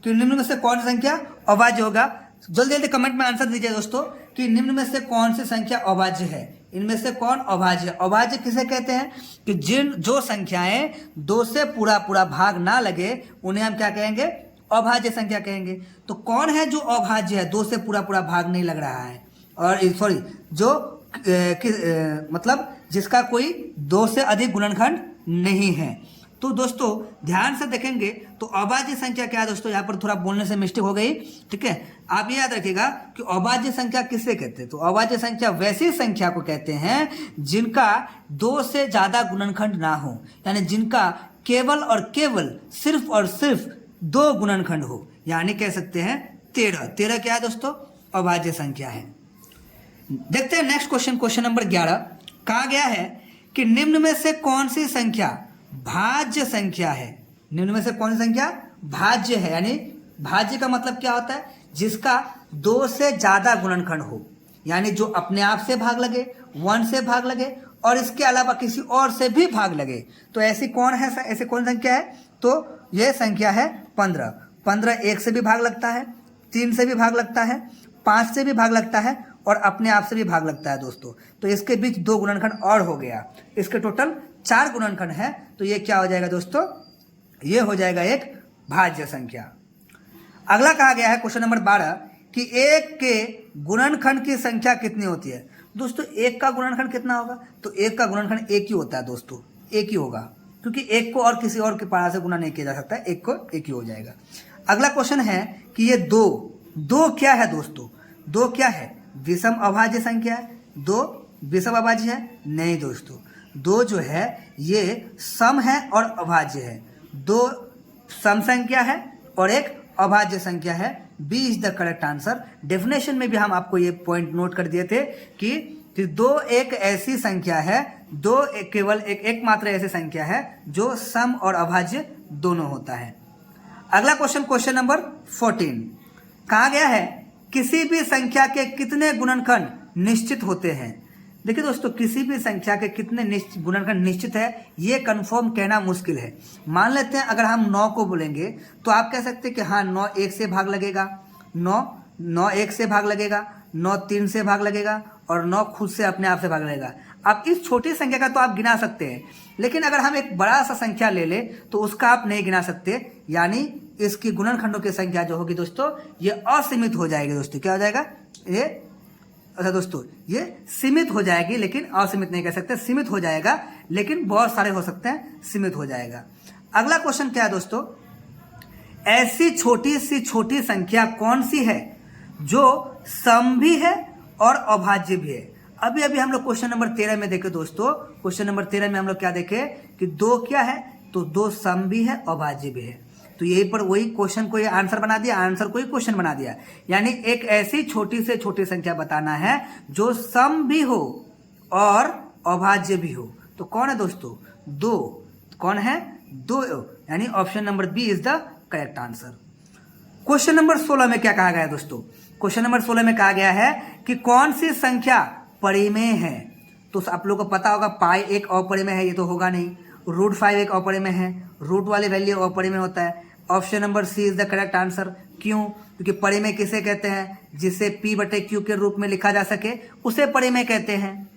कि निम्न में से कौन सी संख्या अभाज्य होगा। जल्दी जल्दी कमेंट में आंसर दीजिए दोस्तों कि निम्न में से कौन सी संख्या अभाज्य है, इनमें से कौन अभाज्य। अभाज्य किसे कहते हैं कि जो संख्याएं 2 से पूरा पूरा भाग ना लगे उन्हें हम क्या कहेंगे, अभाज्य संख्या कहेंगे। तो कौन है जो अभाज्य है, 2 से पूरा पूरा भाग नहीं लग रहा है, और सॉरी जो मतलब जिसका कोई 2 से अधिक गुणनखंड नहीं है। तो दोस्तों ध्यान से देखेंगे तो अभाज्य संख्या क्या है दोस्तों, यहाँ पर थोड़ा बोलने से मिस्टेक हो गई, ठीक है। आप ये याद रखिएगा कि अभाज्य संख्या किससे कहते हैं, तो अभाज्य संख्या वैसी संख्या को कहते हैं जिनका 2 से ज्यादा गुणनखंड ना हो, यानी जिनका केवल और केवल सिर्फ और सिर्फ 2 गुणनखंड हो, यानी कह सकते हैं 13 क्या है दोस्तों, अभाज्य संख्या है। देखते हैं नेक्स्ट क्वेश्चन, क्वेश्चन नंबर 11 कहा गया है कि निम्न में से कौन सी संख्या भाज्य संख्या है। निम्न में से कौन सी संख्या भाज्य है, यानी भाज्य का मतलब क्या होता है, जिसका 2 से ज्यादा गुणनखंड हो, यानी जो अपने आप से भाग लगे, 1 से भाग लगे और इसके अलावा किसी और से भी भाग लगे। तो ऐसी कौन है, ऐसी कौन संख्या है, तो यह संख्या है 15। 15 1 से भी भाग लगता है, 3 से भी भाग लगता है, 5 से भी भाग लगता है और अपने आप से भी भाग लगता है दोस्तों। तो इसके बीच 2 गुणनखंड और हो गया, इसके टोटल 4 गुणनखंड है। तो ये क्या हो जाएगा दोस्तों, ये हो जाएगा एक भाज्य संख्या। अगला कहा गया है क्वेश्चन नंबर 12 कि 1 के गुणनखंड की संख्या कितनी होती है। दोस्तों 1 का गुणनखंड कितना होगा, तो 1 का गुणनखंड 1 ही होता है दोस्तों, 1 ही होगा, क्योंकि 1 को और किसी और के पारा से गुणा नहीं किया जा सकता, 1 को 1 ही हो जाएगा। अगला क्वेश्चन है कि ये 2 क्या है दोस्तों, 2 क्या है, विषम अभाज्य संख्या है। 2 विषम अभाज्य है नहीं दोस्तों, 2 जो है ये सम है और अभाज्य है। 2 सम संख्या है और एक अभाज्य संख्या है। B is the correct answer. Definition में भी हम आपको ये पॉइंट नोट कर दिए थे कि 2 एक ऐसी संख्या है, 2 केवल एकमात्र ऐसी संख्या है जो सम और अभाज्य दोनों होता है। अगला क्वेश्चन, क्वेश्चन नंबर 14 कहा गया है किसी भी संख्या के कितने गुणनखंड निश्चित होते हैं। देखिए दोस्तों, किसी भी संख्या के कितने गुणनखंड निश्चित है ये कंफर्म कहना मुश्किल है। मान लेते हैं अगर हम 9 को बोलेंगे तो आप कह सकते हैं कि हाँ 9 1 से भाग लगेगा, 9 1 से भाग लगेगा, 9 3 से भाग लगेगा और 9 खुद से अपने आप से भाग लगेगा। अब इस छोटी संख्या का तो आप गिना सकते हैं, लेकिन अगर हम एक बड़ा सा संख्या ले ले तो उसका आप नहीं गिना सकते, यानी इसकी गुणनखंडों की संख्या जो होगी दोस्तों ये असीमित हो जाएगी। दोस्तों क्या हो जाएगा ये, अच्छा दोस्तों ये सीमित हो जाएगी, लेकिन असीमित नहीं कह सकते, सीमित हो जाएगा, लेकिन बहुत सारे हो सकते हैं, सीमित हो जाएगा। अगला क्वेश्चन क्या है दोस्तों, ऐसी छोटी सी छोटी संख्या कौन सी है जो सम भी है और अभाज्य भी है। अभी अभी हम लोग क्वेश्चन नंबर 13 में देखे दोस्तों, क्वेश्चन नंबर 13 में हम लोग क्या देखे कि 2 क्या है, तो 2 सम भी है अभाज्य भी है। तो यहीं पर वही क्वेश्चन को ये आंसर बना दिया, आंसर को ही क्वेश्चन बना दिया, यानी एक ऐसी छोटी से छोटी संख्या बताना है जो सम भी हो और अभाज्य भी हो। तो कौन है दोस्तों, 2, कौन है 2, यानी option number B is the correct answer. Question number 16 में क्या कहा गया है दोस्तों, क्वेश्चन नंबर 16 में कहा गया है कि कौन सी संख्या परिमेय है। तो आप लोगों को पता होगा पाई एक अपरिमेय है, ये तो होगा नहीं। √5 एक अपरिमेय है, रूट वाली वैल्यू अपरिमेय होता है। Option number C is the correct answer. क्यों, क्योंकि परिमेय किसे कहते हैं, जिसे P/Q के रूप में लिखा जा सके उसे परिमेय कहते हैं,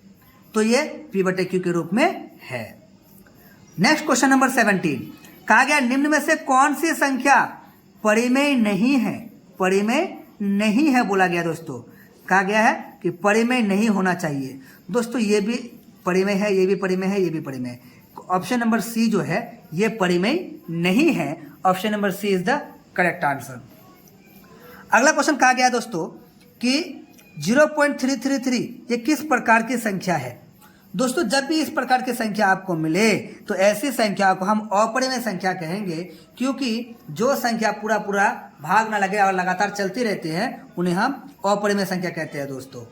तो ये P/Q के रूप में है। नेक्स्ट क्वेश्चन नंबर 17 कहा गया निम्न में से कौन सी संख्या परिमेय नहीं है, परिमेय नहीं है बोला गया दोस्तों। कहा गया है कि परिमेय नहीं होना चाहिए। दोस्तों ये भी परिमेय है, ये भी परिमेय है, ये भी परिमेय है। ऑप्शन नंबर सी जो है ये परिमेय नहीं है, option number C is the correct answer. अगला क्वेश्चन कहा गया दोस्तों कि 0.333 ये किस प्रकार की संख्या है। दोस्तों जब भी इस प्रकार की संख्या आपको मिले तो ऐसी संख्या को हम अपरिमेय संख्या कहेंगे, क्योंकि जो संख्या पूरा पूरा भाग ना लगे और लगातार चलती रहती है उन्हें हम अपरिमेय संख्या कहते हैं दोस्तों।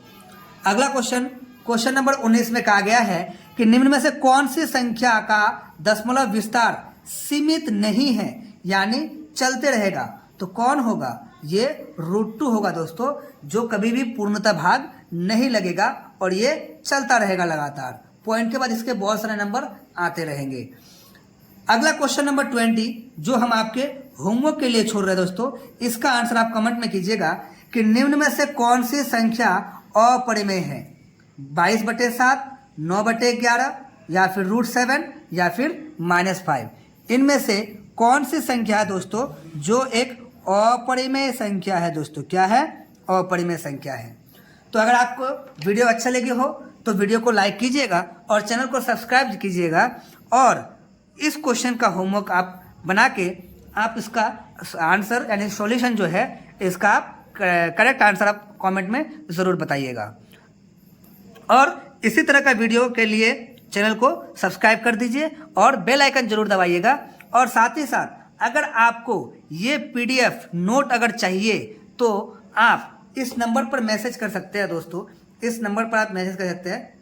अगला क्वेश्चन, क्वेश्चन नंबर 19 में कहा गया है कि निम्न में से कौन सी संख्या का दशमलव विस्तार सीमित नहीं है, यानी चलते रहेगा। तो कौन होगा, ये √2 होगा दोस्तों, जो कभी भी पूर्णतः भाग नहीं लगेगा और ये चलता रहेगा लगातार। पॉइंट के बाद इसके बहुत सारे नंबर आते रहेंगे। अगला क्वेश्चन नंबर 20 जो हम आपके होमवर्क के लिए छोड़ रहे हैं दोस्तों, इसका आंसर आप कमेंट में कीजिएगा कि निम्न में से कौन सी संख्या अपरिमेय है। 22/7, 9/11 या फिर √7 या फिर -5, इनमें से कौन सी संख्या है दोस्तों जो एक अपरिमेय संख्या है। दोस्तों क्या है, अपरिमेय संख्या है। तो अगर आपको वीडियो अच्छा लगी हो तो वीडियो को लाइक कीजिएगा और चैनल को सब्सक्राइब कीजिएगा, और इस क्वेश्चन का होमवर्क आप बना के आप इसका आंसर यानी सॉल्यूशन जो है इसका आप करेक्ट आंसर आप कमेंट में ज़रूर बताइएगा। और इसी तरह का वीडियो के लिए चैनल को सब्सक्राइब कर दीजिए और बेल आइकन जरूर दबाइएगा। और साथ ही साथ अगर आपको ये PDF नोट अगर चाहिए तो आप इस नंबर पर मैसेज कर सकते हैं दोस्तों, इस नंबर पर आप मैसेज कर सकते हैं।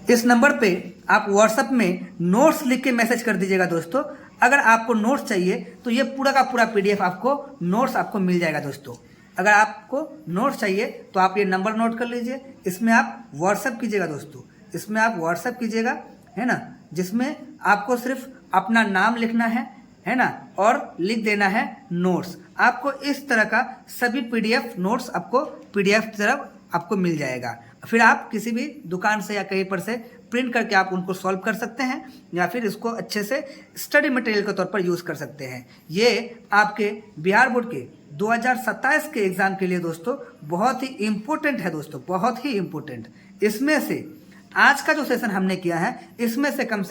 इस नंबर पे आप व्हाट्सएप में नोट्स लिख के मैसेज कर दीजिएगा दोस्तों। अगर आपको नोट्स चाहिए तो ये पूरा का पूरा PDF आपको नोट्स आपको मिल जाएगा दोस्तों। अगर आपको नोट्स चाहिए तो आप ये नंबर नोट कर लीजिए, इसमें आप व्हाट्सएप कीजिएगा दोस्तों, इसमें आप व्हाट्सएप कीजिएगा, है ना, जिसमें आपको सिर्फ अपना नाम लिखना है है ना, और लिख देना है नोट्स। आपको इस तरह का सभी पीडीएफ नोट्स आपको पीडीएफ तरफ आपको मिल जाएगा। फिर आप किसी भी दुकान से या कहीं पर से प्रिंट करके आप उनको सॉल्व कर सकते हैं, या फिर इसको अच्छे से स्टडी मटेरियल के तौर पर यूज़ कर सकते हैं। ये आपके बिहार बोर्ड के 2027 के एग्ज़ाम के लिए दोस्तों बहुत ही इम्पोर्टेंट है दोस्तों, बहुत ही इम्पोर्टेंट। इसमें से आज का जो सेशन हमने किया है, इसमें से कम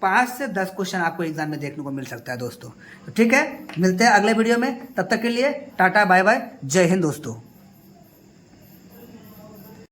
5 से 10 क्वेश्चन आपको एग्जाम में देखने को मिल सकता है दोस्तों। तो ठीक है, मिलते हैं अगले वीडियो में, तब तक के लिए टाटा बाय बाय, जय हिंद दोस्तों।